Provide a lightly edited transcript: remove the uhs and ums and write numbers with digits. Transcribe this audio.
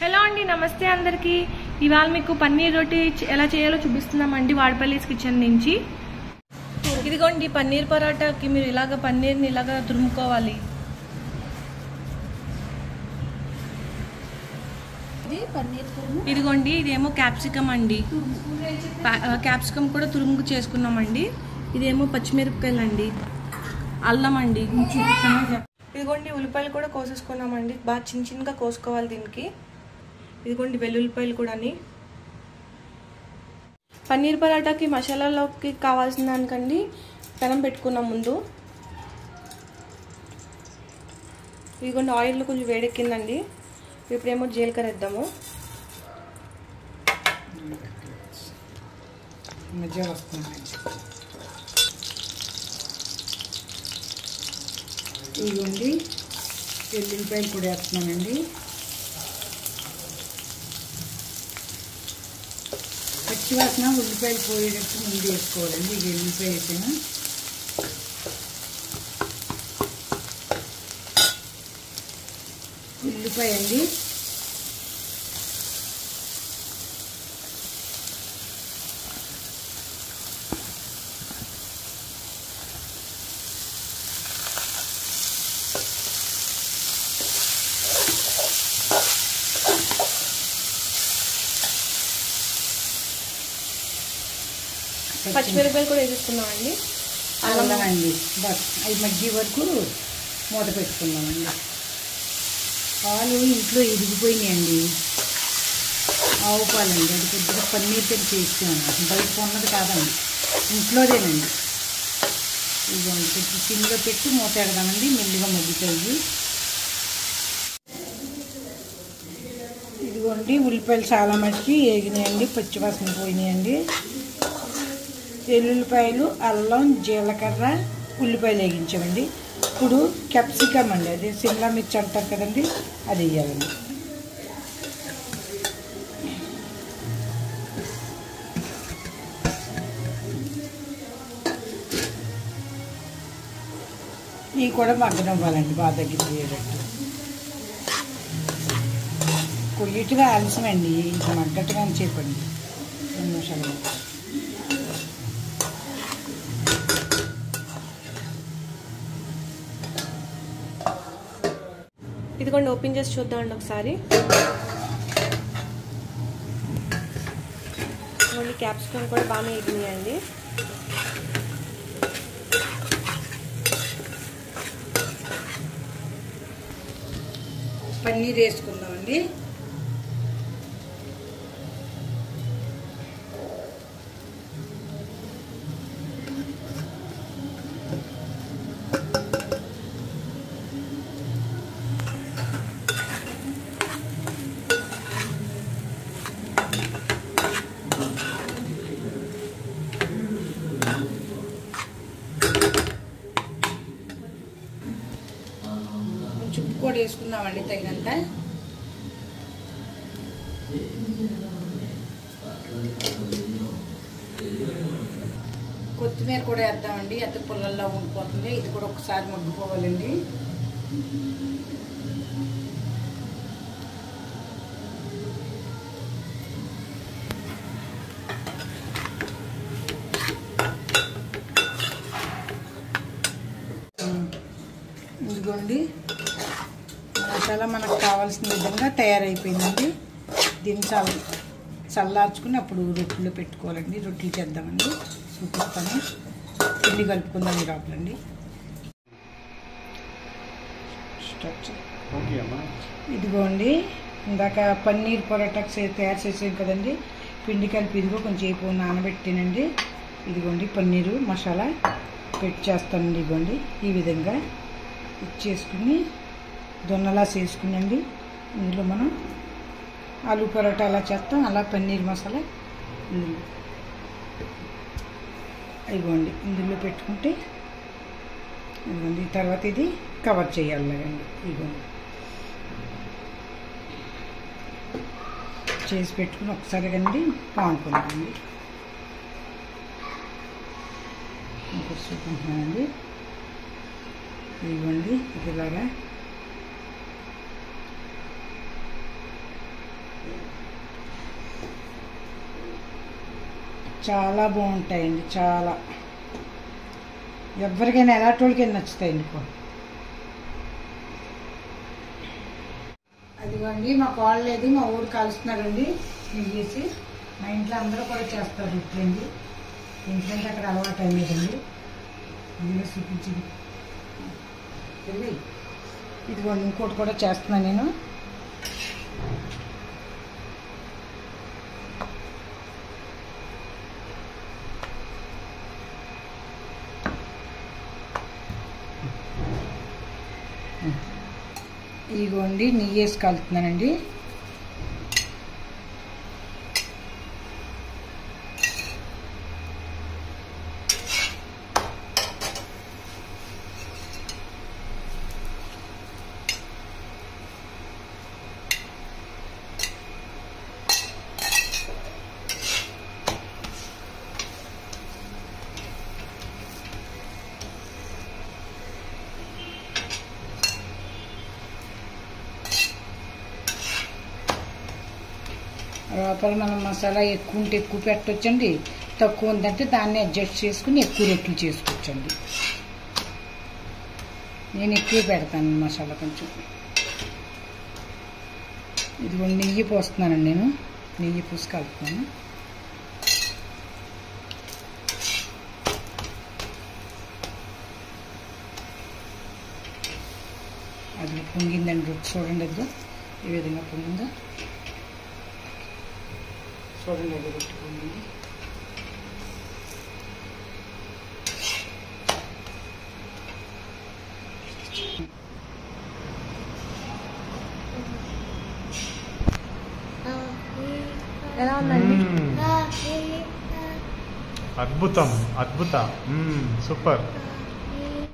Hello అండి, నమస్తే అందరికీ. ఇవాళ మీకు పన్నీర్ రోటీ ఎలా చేయాలో చూపిస్తున్నామండి వాడపల్లీస్ కిచెన్ నుంచి. ఇదిగోండి పన్నీర్ పరాటాకి మీరు ఇలాగ పన్నీర్ని ఇలాగ తురుముకోవాలి. ఇదిగోండి ఇదేమో క్యాప్సికమ్ అండి, క్యాప్సికమ్ కూడా తురుము చేసుకున్నామండి. ఇదేమో పచ్చిమిరపకాయలు అండి, అల్లం అండి, ఇదిగోండి ఉల్లిపాయలు కూడా కోసేసుకున్నామండి. బాగా చిన్న చిన్నగా కోసుకోవాలి దీనికి. ఇదిగోండి వెల్లుల్లిపాయలు కూడా. పన్నీర్ పరాటాకి మసాలాలోకి కావాల్సిన దానికండి పెనం పెట్టుకున్నాం ముందు. ఇదిగోండి ఆయిల్ కొంచెం వేడెక్కిందండి. ఇప్పుడేమో జీలకర్ర వేద్దాము. ఇదిగోండి వెల్లుల్లిపాయలు కూడా వేస్తున్నానండి. పచ్చివాసన ఉల్లిపాయలు పోయేటట్టు ముందు వేసుకోవాలండి. ఇది వెల్లుల్లిపాయ వేసాను. ఉల్లిపాయ అండి, పచ్చిమిరపకాయలు కూడా వేసేసుకున్నామండి. అల్లం అండి, బస్ అవి మగ్గి వరకు మూత పెట్టుకున్నామండి. పాలు ఇంట్లో ఇరిగిపోయినాయండి, ఆవు పాలండి. అది కొద్దిగా పన్నీర్ పెట్టి చేస్తున్నాను, బయట కొన్నది కాదండి, ఇంట్లోదేనండి. ఇదిగోండి కొంచెం సిమ్లో పెట్టి మూత ఎడదామండి, మెల్లిగా మగ్గుతాయి. ఇదిగోండి ఉల్లిపాయలు చాలా మటుకి వేగినాయండి, పచ్చివాసన పోయినాయండి. వెల్లుల్లిపాయలు, అల్లం, జీలకర్ర, ఉల్లిపాయలు వేగించామండి. ఇప్పుడు క్యాప్సికమ్ అండి, అదే సిమ్లా మిర్చి అంటారు కదండి, అది వేయాలండి. ఇవి కూడా మగ్గనివ్వాలండి, బాగా తగ్గిపోయేటట్టు. కొయ్యట్టుగా ఆలస్యమండి, ఇది మగ్గట్టుగా చెప్పండి 2 నిమిషాలు. ఇదిగోండి ఓపెన్ చేసి చూద్దామండి ఒకసారి. ఇదిగోండి క్యాప్సికమ్ కూడా బాగా వేగినాయండి. పన్నీర్ వేసుకుందామండి. ఉప్పు కూడా వేసుకుందామండి తగినంత. కొత్తిమీర కూడా వేద్దామండి, అతి పుల్లల్లో ఉండిపోతుంది. ఇది కూడా ఒకసారి మగ్గిపోవాలండి. ఇదిగోండి మసాలా మనకు కావాల్సిన విధంగా తయారైపోయిందండి. దీన్ని చల్లార్చుకుని అప్పుడు రొట్టెలో పెట్టుకోవాలండి. రొట్టెలు చేద్దామండి, చూపిస్తాను. పిండి కలుపుకుందాం ఈ లోపలండి. ఇదిగోండి ఇందాక పన్నీర్ పొరాటాకు తయారు చేసాం కదండి, పిండి కలిపి ఇదిగో కొంచెం సేపు నానబెట్టినండి. ఇదిగోండి పన్నీరు మసాలా పెట్టి చేస్తానండి. ఇదిగోండి ఈ విధంగా ఇచ్చేసుకుని దొన్నలా చేసుకునండి. ఇందులో మనం ఆలు పరోటా అలా చేస్తాం, అలా పన్నీర్ మసాలా ఇదిగోండి ఇందులో పెట్టుకుంటే ఇదిగోండి. తర్వాత ఇది కవర్ చేయాలండి. ఇదిగోండి చేసి పెట్టుకుని ఒకసారి కండి పానుకున్నామండి. ఇంకా చూపించానండి. ఇదిగోండి ఇలాగా చాలా బాగుంటాయండి. చాలా ఎవరికైనా ఎలాంటి వాళ్ళకైనా నచ్చుతాయండి. అదిగోండి మా కోళ్ళు లేదు, మా ఊరు కాలుస్తున్నారండి నెయ్యేసి. మా ఇంట్లో అందరూ కూడా చేస్తారు ఇట్లండి. ఇంట్లో అక్కడ అలవాటు అయ్యేదండి. ఇదిగో చూపించింది. ఇదిగోండి ఇంకోటి కూడా చేస్తున్నాను నేను. ఇదిగోండి నెయ్యి వేసి కలుపుతున్నానండి. లోపల మనం మసాలా ఎక్కువ ఉంటే ఎక్కువ పెట్టొచ్చండి, తక్కువ ఉందంటే దాన్ని అడ్జస్ట్ చేసుకుని ఎక్కువ రొట్టెలు చేసుకోవచ్చండి. నేను ఎక్కువ పెడతాను మసాలా కొంచెం. ఇదిగో నెయ్యి పోస్తున్నానండి నేను. నెయ్యి పూసి కలుపుతాను. అది పొంగిందండి రొట్టె చూడండి. అది ఈ విధంగా పొంగిందా చూడండి. అది రొట్టె పొంగింది. ఎలా ఉందండి? అద్భుతం, అద్భుత, సూపర్.